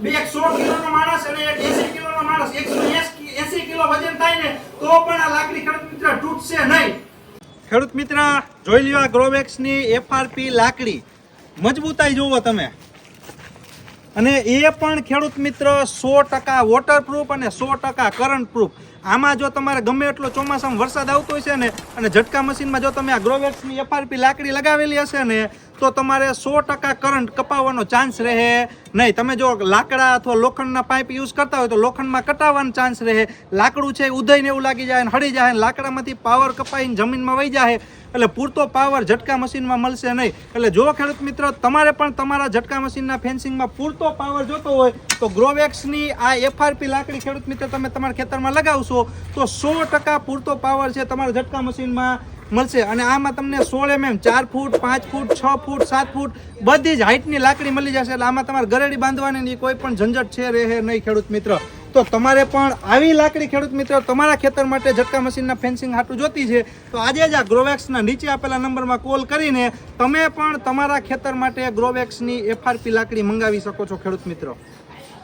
બે 100 કિલોનો માણસ અને એક 80 કિલોનો માણસ 180 કિલો વજન થાય ને તો પણ આ લાકડી ખેડૂત મિત્ર તૂટશે નહીં। ખેડૂત મિત્ર જોઈ લ્યો આ ગ્રોવેક્સ ની FRP લાકડી મજબૂતાઈ જોવો તમે, અને એ પણ ખેડૂત મિત્ર 100% વોટરપ્રૂફ અને 100% કરંટ પ્રૂફ। આમાં જો તમારે ગમે એટલો ચોમાસામાં વરસાદ આવતો હશે ને અને ઝટકા મશીનમાં જો તમે આ ગ્રોવેક્સની FRP લાકડી લગાવેલી હશે ને તો તમારે 100% કરંટ કપાવવાનો ચાન્સ રહે નહીં। તમે જો લાકડા અથવા લોખંડના પાઇપ યુઝ કરતા હોય તો લોખંડમાં કટાવવાનો ચાન્સ રહે, લાકડું છે ઉધઈને એવું લાગી જાય અને હળી જાય, લાકડામાંથી પાવર કપાઈને જમીનમાં વહી જાય, એટલે પૂરતો પાવર ઝટકા મશીનમાં મળશે નહીં। એટલે જો ખેડૂત મિત્રો તમારે પણ તમારા ઝટકા મશીનના ફેન્સિંગમાં પૂરતો પાવર જોતો હોય તો ગ્રોવેક્સની આ FRP લાકડી ખેડૂત મિત્ર તમે તમારા ખેતરમાં લગાવશો તો 100% પૂરતો પાવર છે તમારા ઝટકા મશીનમાં મળશે। અને આમાં તમને 16 mm 4 ફૂટ 5 ફૂટ 6 ફૂટ 7 ફૂટ બધી જ હાઈટની લાકડી મળી જશે। એટલે આમાં તમારે ગરેડી બાંધવાની કોઈ પણ ઝંઝટ છે રહે નહીં ખેડૂત મિત્ર। તો તમારે પણ આવી લાકડી ખેડૂત મિત્રો તમારા ખેતર માટે ઝટકા મશીનના ફેન્સિંગ હાટું જોતી છે તો આજે જ આ ગ્રોવેક્સના નીચે આપેલા નંબરમાં કોલ કરીને તમે પણ તમારા ખેતર માટે ગ્રોવેક્સની FRP લાકડી મંગાવી શકો છો ખેડૂત મિત્રો।